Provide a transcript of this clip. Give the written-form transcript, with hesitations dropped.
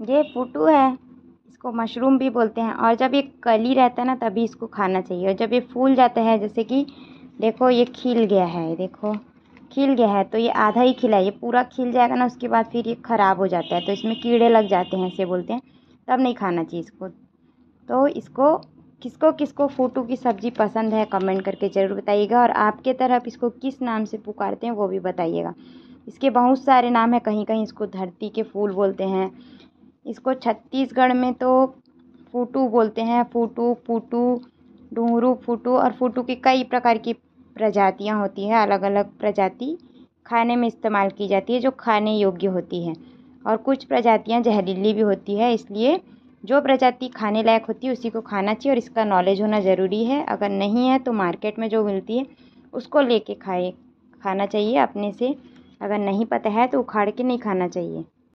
ये फूटू है, इसको मशरूम भी बोलते हैं। और जब ये कली रहता है ना तभी इसको खाना चाहिए। और जब ये फूल जाता है, जैसे कि देखो ये खिल गया है, देखो खिल गया है, तो ये आधा ही खिला है, ये पूरा खिल जाएगा ना उसके बाद फिर ये ख़राब हो जाता है, तो इसमें कीड़े लग जाते हैं, ऐसे बोलते हैं, तब नहीं खाना चाहिए इसको। तो इसको किसको किसको फूटू की सब्ज़ी पसंद है कमेंट करके ज़रूर बताइएगा। और आपके तरफ इसको किस नाम से पुकारते हैं वो भी बताइएगा। इसके बहुत सारे नाम हैं, कहीं कहीं इसको धरती के फूल बोलते हैं। इसको छत्तीसगढ़ में तो फूटू बोलते हैं, फूटू, फूटू, डूंगरू फूटू। और फूटू की कई प्रकार की प्रजातियां होती हैं, अलग अलग प्रजाति खाने में इस्तेमाल की जाती है जो खाने योग्य होती है। और कुछ प्रजातियां जहरीली भी होती है, इसलिए जो प्रजाति खाने लायक होती है उसी को खाना चाहिए। और इसका नॉलेज होना ज़रूरी है, अगर नहीं है तो मार्केट में जो मिलती है उसको लेके खाना चाहिए अपने से। अगर नहीं पता है तो उखाड़ के नहीं खाना चाहिए।